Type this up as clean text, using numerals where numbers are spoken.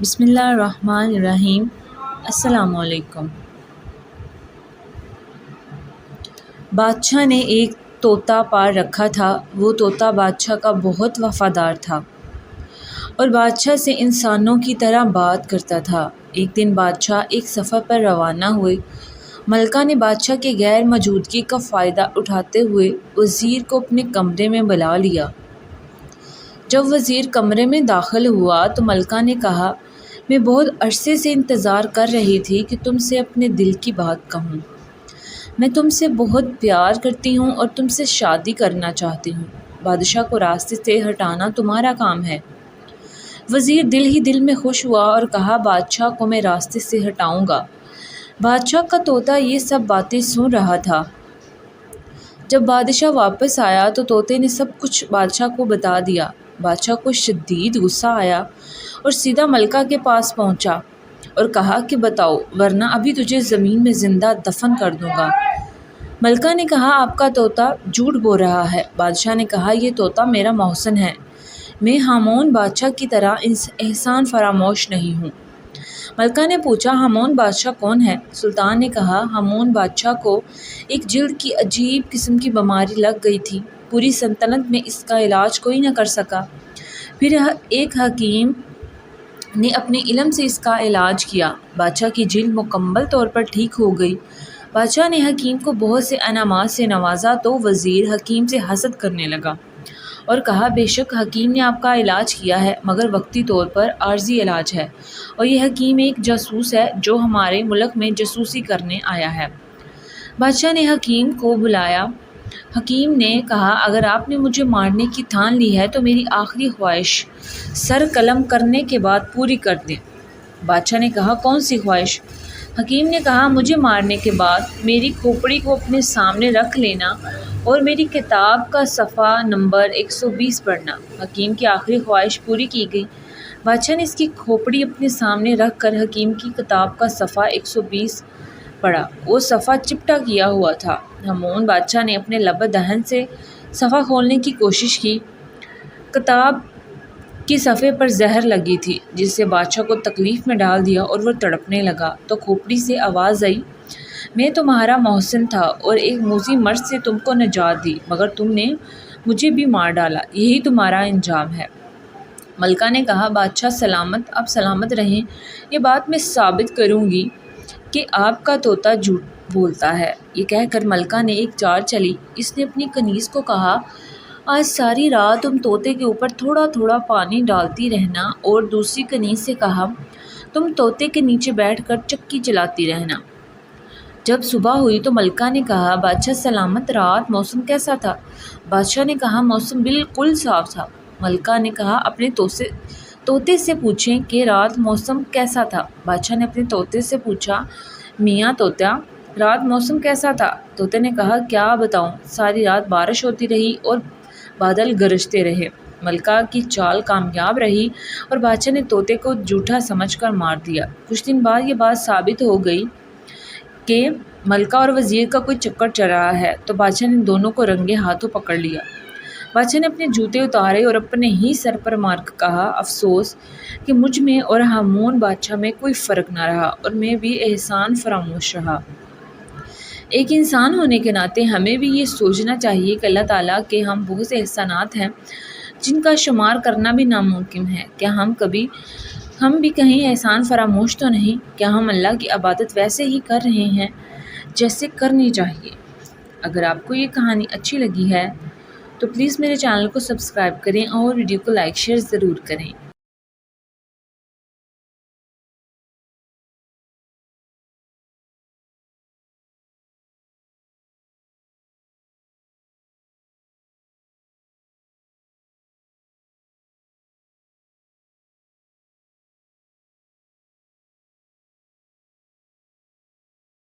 بسم اللہ الرحمن الرحیم۔ السلام علیکم۔ بادشاہ نے ایک طوطا پال رکھا تھا۔ وہ طوطا بادشاہ کا بہت وفادار تھا اور بادشاہ سے انسانوں کی طرح بات کرتا تھا۔ ایک دن بادشاہ ایک سفر پر روانہ ہوئے۔ ملکہ نے بادشاہ کے غیر موجودگی کا فائدہ اٹھاتے ہوئے وزیر کو اپنے کمرے میں بلا لیا۔ جب وزیر کمرے میں داخل ہوا تو ملکہ نے کہا، میں بہت عرصے سے انتظار کر رہی تھی کہ تم سے اپنے دل کی بات کہوں۔ میں تم سے بہت پیار کرتی ہوں اور تم سے شادی کرنا چاہتی ہوں۔ بادشاہ کو راستے سے ہٹانا تمہارا کام ہے۔ وزیر دل ہی دل میں خوش ہوا اور کہا، بادشاہ کو میں راستے سے ہٹاؤں گا۔ بادشاہ کا طوطا یہ سب باتیں سن رہا تھا۔ جب بادشاہ واپس آیا تو طوطے نے سب کچھ بادشاہ کو بتا دیا۔ بادشاہ کو شدید غصہ آیا اور سیدھا ملکہ کے پاس پہنچا اور کہا کہ بتاؤ، ورنہ ابھی تجھے زمین میں زندہ دفن کر دوں گا۔ ملکہ نے کہا، آپ کا طوطا جھوٹ بول رہا ہے۔ بادشاہ نے کہا، یہ طوطا میرا محسن ہے۔ میں ہامون بادشاہ کی طرح احسان فراموش نہیں ہوں۔ ملکہ نے پوچھا، ہامون بادشاہ کون ہے؟ سلطان نے کہا، ہامون بادشاہ کو ایک جلد کی عجیب قسم کی بیماری لگ گئی تھی۔ پوری سلطنت میں اس کا علاج کوئی نہ کر سکا۔ پھر ایک حکیم نے اپنے علم سے اس کا علاج کیا۔ بادشاہ کی جلد مکمل طور پر ٹھیک ہو گئی۔ بادشاہ نے حکیم کو بہت سے انعامات سے نوازا تو وزیر حکیم سے حسد کرنے لگا اور کہا، بے شک حکیم نے آپ کا علاج کیا ہے، مگر وقتی طور پر عارضی علاج ہے، اور یہ حکیم ایک جاسوس ہے جو ہمارے ملک میں جاسوسی کرنے آیا ہے۔ بادشاہ نے حکیم کو بلایا۔ حکیم نے کہا، اگر آپ نے مجھے مارنے کی ٹھان لی ہے تو میری آخری خواہش سر قلم کرنے کے بعد پوری کر دیں۔ بادشاہ نے کہا، کون سی خواہش؟ حکیم نے کہا، مجھے مارنے کے بعد میری کھوپڑی کو اپنے سامنے رکھ لینا اور میری کتاب کا صفحہ نمبر 120 پڑھنا۔ حکیم کی آخری خواہش پوری کی گئی۔ بادشاہ نے اس کی کھوپڑی اپنے سامنے رکھ کر حکیم کی کتاب کا صفحہ 120 پڑھا۔ وہ صفحہ چپٹا کیا ہوا تھا۔ ہامون بادشاہ نے اپنے لب دہن سے صفحہ کھولنے کی کوشش کی۔ کتاب کے صفحے پر زہر لگی تھی، جس سے بادشاہ کو تکلیف میں ڈال دیا اور وہ تڑپنے لگا۔ تو کھوپڑی سے آواز آئی، میں تمہارا محسن تھا اور ایک موذی مرض سے تم کو نجات دی، مگر تم نے مجھے بھی مار ڈالا، یہی تمہارا انجام ہے۔ ملکہ نے کہا، بادشاہ سلامت، آپ سلامت رہیں۔ یہ بات میں ثابت کروں گی کہ آپ کا طوطا جھوٹ بولتا ہے۔ یہ کہہ کر ملکہ نے ایک چال چلی۔ اس نے اپنی کنیز کو کہا، آج ساری رات تم طوطے کے اوپر تھوڑا تھوڑا پانی ڈالتی رہنا، اور دوسری کنیز سے کہا، تم طوطے کے نیچے بیٹھ کر چکی چلاتی رہنا۔ جب صبح ہوئی تو ملکہ نے کہا، بادشاہ سلامت، رات موسم کیسا تھا؟ بادشاہ نے کہا، موسم بالکل صاف تھا۔ ملکہ نے کہا، اپنے طوطے سے پوچھیں کہ رات موسم کیسا تھا۔ بادشاہ نے اپنے طوطے سے پوچھا، میاں طوطا، رات موسم کیسا تھا؟ طوطے نے کہا، کیا بتاؤں، ساری رات بارش ہوتی رہی اور بادل گرجتے رہے۔ ملکہ کی چال کامیاب رہی اور بادشاہ نے طوطے کو جھوٹا سمجھ کر مار دیا۔ کچھ دن بعد یہ بات ثابت ہو گئی کہ ملکہ اور وزیر کا کوئی چکر چل رہا ہے، تو بادشاہ نے دونوں کو رنگے ہاتھوں پکڑ لیا۔ بادشاہ نے اپنے جوتے اتارے اور اپنے ہی سر پر مار کر کہا، افسوس کہ مجھ میں اور ہامون بادشاہ میں کوئی فرق نہ رہا اور میں بھی احسان فراموش رہا۔ ایک انسان ہونے کے ناطے ہمیں بھی یہ سوچنا چاہیے کہ اللہ تعالیٰ کے ہم بہت سے احسانات ہیں جن کا شمار کرنا بھی ناممکن ہے۔ کیا ہم بھی کہیں احسان فراموش تو نہیں؟ کیا ہم اللہ کی عبادت ویسے ہی کر رہے ہیں جیسے کرنی چاہیے؟ اگر آپ کو یہ کہانی اچھی لگی ہے تو پلیز میرے چینل کو سبسکرائب کریں اور ویڈیو کو لائک شیئر ضرور کریں۔